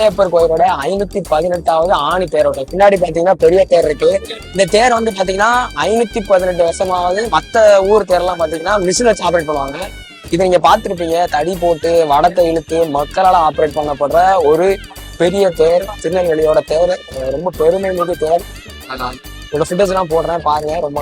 ஐயப்பர் கோயிலோட 518வது ஆணி தேரோட்டம். பின்னாடி பாத்தீங்கன்னா பெரிய தேர் இருக்கு. இந்த தேர் வந்து பாத்தீங்கன்னா 518 வருஷமாவது. மத்த ஊர் தேர்லாம் பாத்தீங்கன்னா மிஷின் வச்சு ஆப்ரேட் பண்ணுவாங்க. இதை நீங்க பார்த்துருப்பீங்க. தடி போட்டு வடத்தை இழுத்து மக்களால் ஆப்ரேட் பண்ணப்படுற ஒரு பெரிய தேர், திருநெல்வேலியோட தேர். ரொம்ப பெருமை மிகு தேர். இதோட ஃபுட்டேஜ் எல்லாம் போடுறேன் பாருங்க. ரொம்ப